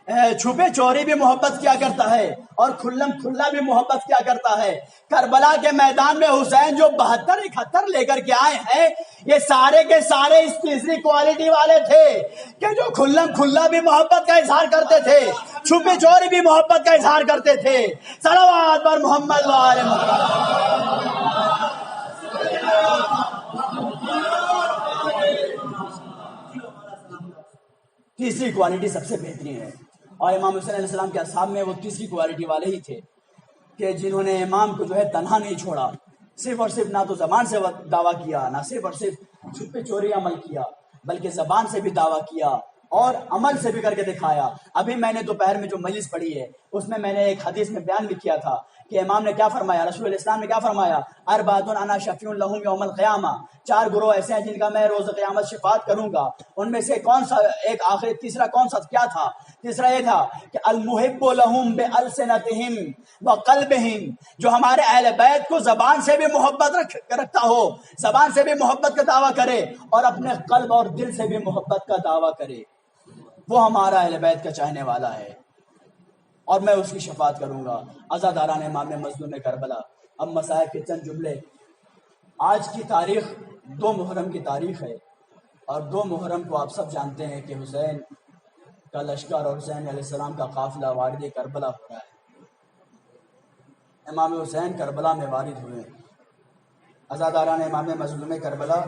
چھپے چوری بھی محبت کیا کرتا ہے اور کھلم کھلا بھی محبت کیا کرتا ہے۔ کربلا کے میدان میں حسین جو 72-71 لے کر کے آئے ہیں، یہ سارے کے سارے اس تیسری کوالٹی والے تھے کہ جو کھلم کھلا بھی محبت کا اظہار کرتے تھے، چھپے چوری بھی محبت کا اظہار کرتے تھے۔ صلوات پر محمد و آل محمد۔ تیسری کوالٹی سب سے بہترین ہے، اور امام حسین علیہ السلام کے اصحاب میں وہ تیسری کوالٹی والے ہی تھے کہ جنہوں نے امام کو جو ہے تنہا نہیں چھوڑا، صرف اور صرف نہ تو زبان سے دعویٰ کیا، نہ صرف اور صرف چھپے چوری عمل کیا، بلکہ زبان سے بھی دعویٰ کیا اور عمل سے بھی کر کے دکھایا۔ ابھی میں نے دوپہر میں جو مجلس پڑھی ہے اس میں نے ایک حدیث میں بیان بھی کیا تھا کہ امام نے کیا فرمایا، رسول الاسلام نے کیا فرمایا، اربعۃ انا شفیع لہم یوم القیامہ، 4 گروہ ایسے ہیں جن کا میں روز قیامت شفاعت کروں گا۔ ان میں سے کون سا ایک آخر تیسرا کون سا کیا تھا؟ تیسرا یہ تھا کہ المحب لہم بالسنتہم وقلبہم، جو ہمارے اہل بیت کو زبان سے بھی محبت رکھتا ہو، زبان سے بھی محبت کا دعویٰ کرے اور اپنے قلب اور دل سے بھی محبت کا دعویٰ کرے، وہ ہمارا اہل بیت کا چاہنے والا ہے اور میں اس کی شفاعت کروں گا۔ عزاداران امام مظلوم کربلا، اب مسائل کے چند جملے۔ آج کی تاریخ 2 محرم کی تاریخ ہے، اور 2 محرم کو آپ سب جانتے ہیں کہ حسین کا لشکر اور حسین علیہ السلام کا قافلہ وارد کربلا ہو رہا ہے۔ امام حسین کربلا میں وارد ہوئے، عزاداران امام مظلوم کربلا،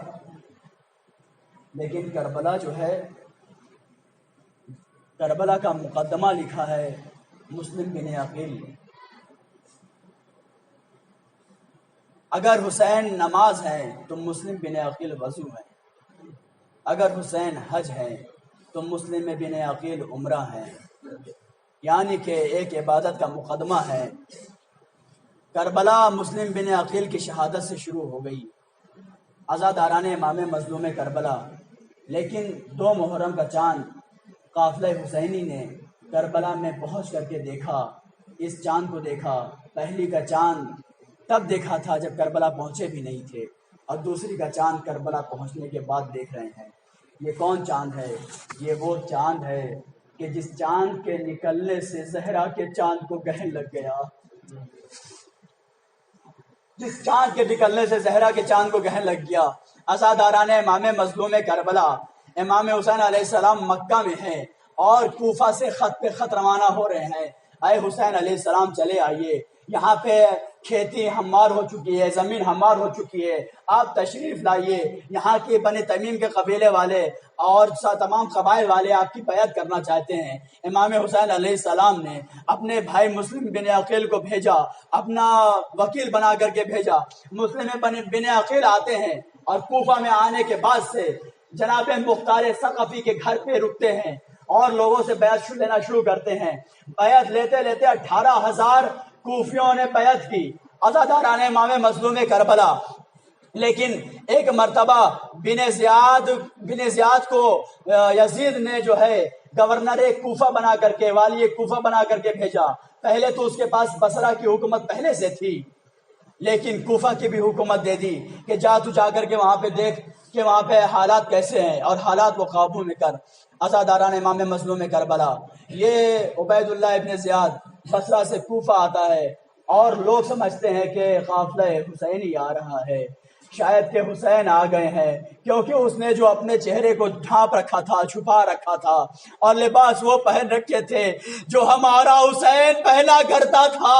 لیکن کربلا جو ہے، کربلا کا مقدمہ لکھا ہے مسلم بن عقیل۔ اگر حسین نماز ہے تو مسلم بن عقیل وضو ہے، اگر حسین حج ہے تو مسلم بن عقیل عمرہ ہے، یعنی کہ ایک عبادت کا مقدمہ ہے۔ کربلا مسلم بن عقیل کی شہادت سے شروع ہو گئی، عزاداران امام مظلوم کربلا، لیکن 2 محرم کا چاند قافلہ حسینی نے کربلا میں پہنچ کر کے دیکھا، اس چاند کو دیکھا۔ پہلی کا چاند تب دیکھا تھا جب کربلا پہنچے بھی نہیں تھے، اور دوسری کا چاند کربلا پہنچنے کے بعد دیکھ رہے ہیں۔ یہ کون چاند ہے؟ یہ وہ چاند ہے کہ جس چاند کے نکلنے سے زہرا کے چاند کو گہن لگ گیا، جس چاند کے نکلنے سے زہرا کے چاند کو گہن لگ گیا۔ عزاداران امام مظلوم کربلا، امام حسین علیہ السلام مکہ میں ہیں اور کوفہ سے خط پہ خط روانہ ہو رہے ہیں، اے حسین علیہ السلام چلے آئیے، یہاں پہ کھیتی ہموار ہو چکی ہے، زمین ہموار ہو چکی ہے، آپ تشریف لائیے، یہاں کے بنی تمیم کے قبیلے والے اور تمام قبائل والے آپ کی بیعت کرنا چاہتے ہیں۔ امام حسین علیہ السلام نے اپنے بھائی مسلم بن عقیل کو بھیجا، اپنا وکیل بنا کر کے بھیجا۔ مسلم بن عقیل آتے ہیں اور کوفہ میں آنے کے بعد سے جناب مختار ثقفی کے گھر پہ رکتے ہیں اور لوگوں سے بیعت لینا شروع کرتے ہیں۔ بیعت لیتے لیتے 18,000 کوفیوں نے بیعت کی، عزاداران امام مظلوم کربلا۔ لیکن ایک مرتبہ بن زیاد کو یزید نے جو ہے گورنر کوفہ بنا کر کے، والی کوفہ بنا کر کے بھیجا۔ پہلے تو اس کے پاس بصرہ کی حکومت پہلے سے تھی، لیکن کوفہ کی بھی حکومت دے دی کہ جا کر کے وہاں پہ دیکھ کہ وہاں پہ حالات کیسے ہیں اور حالات کو قابو میں کر۔ عزاداران امام مظلوم کربلا، یہ عبید اللہ ابن زیاد بصرہ سے کوفہ آتا ہے اور لوگ سمجھتے ہیں کہ قافلہ حسینی آ رہا ہے، شاید کہ حسین آ گئے ہیں، کیونکہ اس نے جو اپنے چہرے کو ڈھانپ رکھا تھا، چھپا رکھا تھا، اور لباس وہ پہن رکھے تھے جو ہمارا حسین پہنا کرتا تھا۔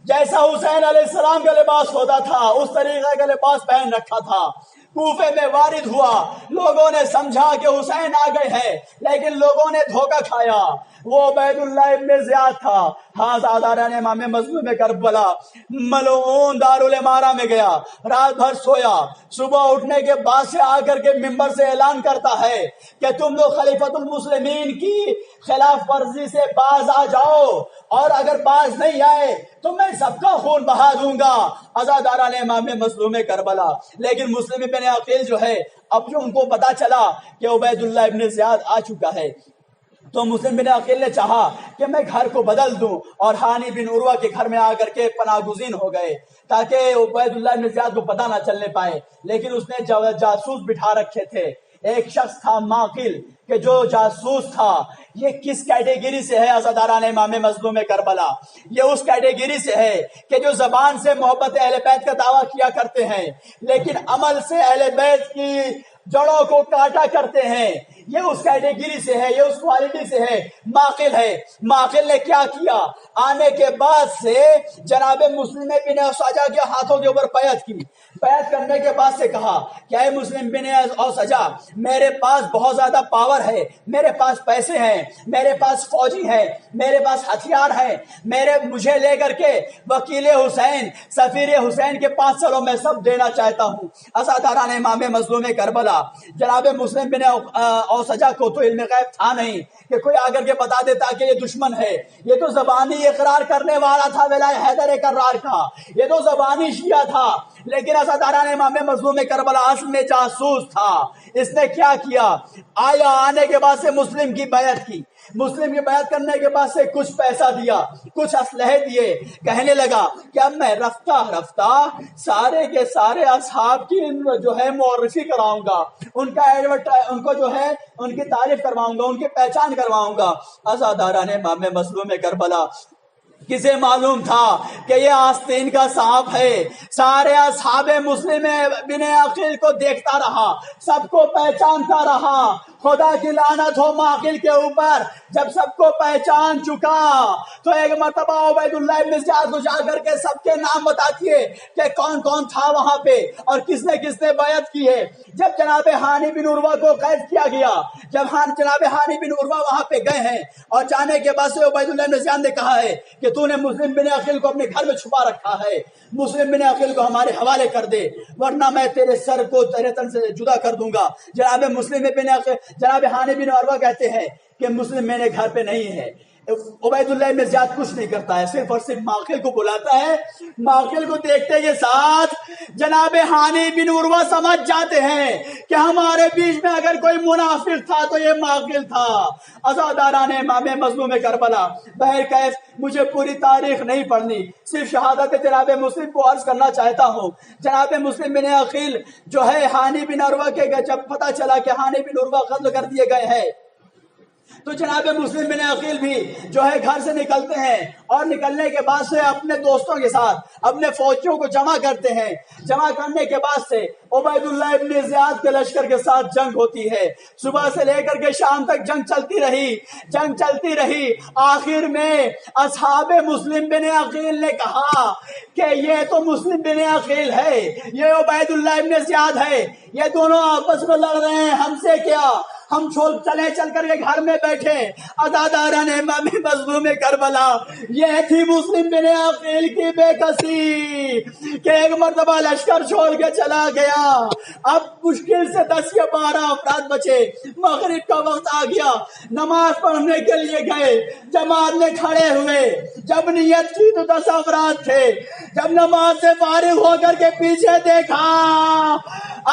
جیسا حسین علیہ السلام کا لباس ہوتا تھا اس طریقے کا لباس پہن رکھا تھا۔ کوفے میں وارد ہوا، لوگوں نے سمجھا کہ حسین آ گئے ہیں، لیکن لوگوں نے دھوکہ کھایا، وہ عبید اللہ ابن زیاد تھا۔ عزاداران امام مظلوم کربلا، ملعون دارالامارہ میں گیا، رات بھر سویا، صبح اٹھنے کے بعد سے آ کر کے ممبر سے اعلان کرتا ہے کہ تم لوگ خلیفۃ المسلمین کی خلاف ورزی سے باز آ جاؤ، اور اگر باز نہیں آئے تو میں سب کا خون بہا دوں گا۔ عزاداران امام مظلوم کربلا، لیکن مسلم بن عقیل جو ہے، اب جو ان کو پتا چلا کہ عبید اللہ ابن زیاد آ چکا ہے، تو مسلم بن عقیل نے چاہا کہ میں گھر کو بدل دوں، اور ہانی بن عروہ کے گھر میں آ کر کے پناہ گزین ہو گئے تاکہ عبید اللہ ابن زیاد کو پتہ نہ چلنے پائے۔ لیکن اس نے جاسوس بٹھا رکھے تھے، ایک شخص تھا معقل کہ جو جاسوس تھا. یہ کس کیٹیگری سے ہے عزاداران امام مظلوم کربلا؟ یہ اس کیٹیگری سے ہے کہ جو زبان سے محبت اہل بیت کا دعویٰ کیا کرتے ہیں لیکن عمل سے اہل بیت کی جڑوں کو کاٹا کرتے ہیں. یہ اس کیٹیگری سے ہے, یہ اس کوالٹی سے ہے. معقل ہے. معقل نے کیا کیا؟ آنے کے بعد سے جناب مسلم بن اوسجا کے ہاتھوں کے اوپر بیعت کی. بیعت کرنے کے بعد سے کہا کہ اے مسلم بن اوسجا, میرے پاس بہت زیادہ پاور ہے, میرے پاس پیسے ہیں, میرے پاس فوجی ہیں, میرے پاس ہتھیار ہیں, مجھے لے کر کے وکیل حسین, سفیر حسین کے پاس چلو, میں سب دینا چاہتا ہوں. عزاداران امام مظلوم کربلا, جناب مسلم بن اوسجا کو تو علم غیب تھا نہیں کہ کوئی آ کر کے بتا دیتا کہ یہ دشمن ہے. یہ تو زبانی اقرار کرنے والا تھا ولائے حیدر کرار کا, یہ تو زبانی شیعہ تھا. لیکن عزاداران امام مظلوم کربلا اصل میں جاسوس تھا. اس نے کیا کیا؟ آیا, آنے کے بعد سے مسلم کی بیعت کی. مسلم کی بیعت کرنے کے بعد سے کچھ پیسہ دیا, کچھ اسلحے دیے. کہنے لگا کہ اب میں رفتہ رفتہ سارے کے سارے اصحاب کی جو ہے معرفی کراؤں گا, ان کو جو ہے ان کی تعریف کرواؤں گا, ان کی پہچان کرواؤں گا. عزاداران امام مظلوم کربلا, کسے معلوم تھا کہ یہ آستین کا سانپ ہے؟ سارے اصحاب مسلم بن عقیل کو دیکھتا رہا, سب کو پہچانتا رہا. خدا کی لعنت ہو معقل کے اوپر. جب سب کو پہچان چکا تو ایک مرتبہ عبید اللہ ابن زیاد کو جا کر کے سب کے نام بتاتی ہے کہ کون کون تھا وہاں پہ اور کس نے بیعت کی ہے. جب جناب ہانی بن عروہ کو قید کیا گیا, جب جناب ہانی بن عروہ وہاں پہ گئے ہیں اور جانے کے بعد سے عبید اللہ ابن زیاد نے کہا ہے کہ تو نے مسلم بن عقیل کو اپنے گھر میں چھپا رکھا ہے, مسلم بن عقیل کو ہمارے حوالے کر دے ورنہ میں تیرے سر کو تیرے تن سے جدا کر دوں گا. جناب مسلم بن عقیل, جناب ہانی بن عروہ کہتے ہیں کہ مسلم میرے گھر پہ نہیں ہے. عبید اللہ ابن زیاد کچھ نہیں کرتا ہے, صرف اور صرف معقل کو بلاتا ہے. معقل کو دیکھتے کے ساتھ جناب ہانی بن عروہ سمجھ جاتے ہیں کہ ہمارے بیچ میں اگر کوئی منافق تھا تو یہ معقل تھا. عزاداران امام مظلوم کربلا, بہرکیف مجھے پوری تاریخ نہیں پڑھنی, صرف شہادت جناب مسلم کو عرض کرنا چاہتا ہوں. جناب مسلم بن عقیل جو ہے ہانی بن عروہ کے جب پتا چلا کہ ہانی بن عروہ قتل کر دیے گئے ہیں تو جناب مسلم بن عقیل بھی جو ہے گھر سے نکلتے ہیں اور نکلنے کے بعد سے اپنے دوستوں کے ساتھ اپنے فوجیوں کو جمع کرتے ہیں. جمع کرنے کے بعد سے عبید اللہ ابن زیاد کے لشکر کے ساتھ جنگ ہوتی ہے. صبح سے لے کر کے شام تک جنگ چلتی رہی. آخر میں اصحاب مسلم بن عقیل نے کہا کہ یہ تو مسلم بن عقیل ہے, یہ عبید اللہ ابن زیاد ہے, یہ دونوں آپس میں لڑ رہے ہیں, ہم سے کیا, ہم چل کر کے گھر میں بیٹھے. عزاداران امام مظلوم کربلا, یہ تھی مسلم بن عقیل کی بے کسی کہ ایک مرتبہ لشکر چھوڑ کے چلا گیا. اب مشکل سے 10 یا 12 افراد بچے. مغرب کا وقت آ گیا, نماز پڑھنے کے لیے گئے, جماعت میں کھڑے ہوئے. جب نیت کی تو 10 افراد تھے. جب نماز سے فارغ ہو کر کے پیچھے دیکھا,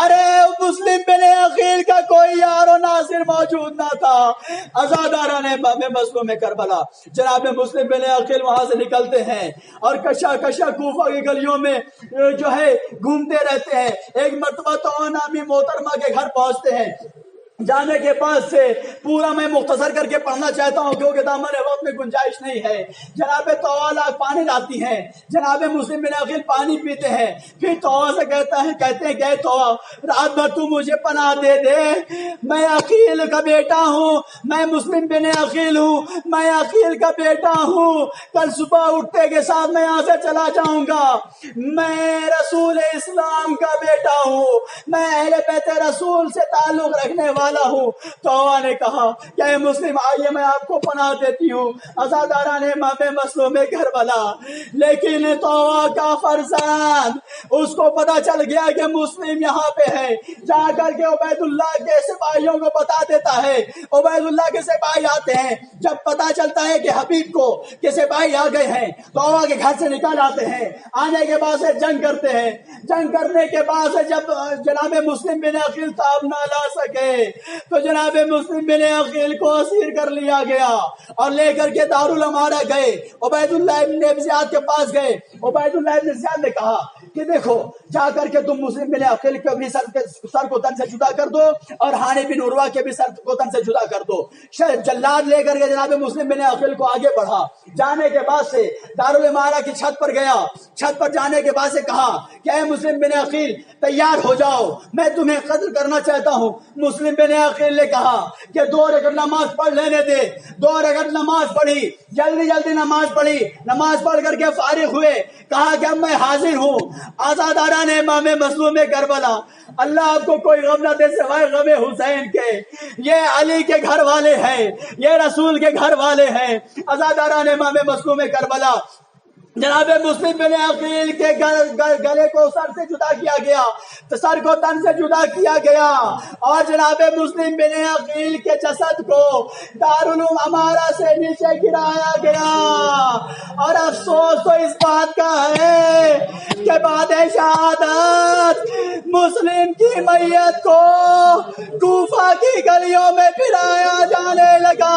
ارے مسلم بن عقیل کا کوئی یار و ناصر موجود نہ تھا. عزاداران امام مظلوم کربلا, جناب مسلم بن عقیل وہاں سے نکلتے ہیں اور کشا کوفہ کی گلیوں میں جو ہے گھومتے رہتے ہیں. ایک مرتبہ تو نامی محترمہ کے گھر پہنچتے ہیں. جانے کے بعد سے پورا میں مختصر کر کے پڑھنا چاہتا ہوں کیونکہ دامن وقت میں گنجائش نہیں ہے. جناب تولا پانی لاتی ہیں, جناب مسلم بن عقیل پانی پیتے ہیں. پھر تولا سے کہتے ہیں کہ تولا, رات بھر تو مجھے پناہ دے دے, میں عقیل کا بیٹا ہوں, میں مسلم بن عقیل ہوں, میں عقیل کا بیٹا ہوں. کل صبح اٹھتے کے ساتھ میں یہاں سے چلا جاؤں گا. میں رسول اسلام کا بیٹا ہوں, میں اہل بیت رسول سے تعلق رکھنے والا ہوں. توبہ نے کہا کہ اے مسلم, آئیے میں آپ کو پناہ دیتی ہوں. عزاداران امام مظلوم کربلا, لیکن توبہ کا فرزند اس کو پتا چل گیا کہ مسلم یہاں پہ ہے. جا کر کے عبید اللہ کے سپاہیوں کو بتا دیتا ہے. عبید اللہ کے سپاہی آتے ہیں. جب پتا چلتا ہے کہ حبیب کو کہ سپاہی آ گئے ہیں, توبہ کے گھر سے نکال آتے ہیں. آنے کے بعد سے جنگ کرتے ہیں. جنگ کرنے کے بعد سے جب جناب مسلم بن عقیل تاب نہ لا سکے تو جناب مسلم بن عقیل کو اسیر کر لیا گیا اور لے کر کے دارالامارہ گئے. عبید اللہ ابن زیاد کے پاس گئے. عبید اللہ ابن زیاد نے کہا کہ دیکھو جا کر کے تم مسلم بن عقیل کے بھی سر کو تن سے جدا کر دو اور ہانی بن عروہ کے بھی سر کو تن سے جدا کر دو. جلاد لے کر کے جناب مسلم بن عقیل کو آگے بڑھا. جانے کے بعد سے دارالامارہ کی چھت پر گیا. چھت پر جانے کے بعد سے کہا کہ اے مسلم بن عقیل تیار ہو جاؤ, میں تمہیں قتل کرنا چاہتا ہوں. مسلم بن عقیل نے کہا کہ 2 رکعت نماز پڑھ لینے دے. 2 رکعت نماز پڑھی, جلدی جلدی نماز پڑھی. نماز پڑھ کر کے فارغ ہوئے. کہا کہ اب میں حاضر ہوں آزاداران امام مظلوم کربلا. اللہ آپ کو کوئی غم نہ دے سوائے غم حسین کے. یہ علی کے گھر والے ہیں, یہ رسول کے گھر والے ہیں. آزاداران امام مظلوم کربلا, جناب مسلم بن عقیل کے گلے کو سر سے جدا کیا گیا, تو سر کو تن سے جدا کیا گیا, اور جناب مسلم بن عقیل کے جسد کو دارالعلوم امارہ سے نیچے گرایا گیا. اور افسوس تو اس بات کا ہے کہ بعد شہادت مسلم کی میت کو کوفہ کی گلیوں میں پھرایا جانے لگا.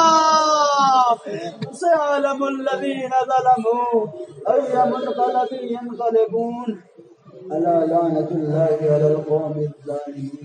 سيعلم الذين ظلموا أي منقلب ينقلبون ألا لعنة الله على القوم الظالمين.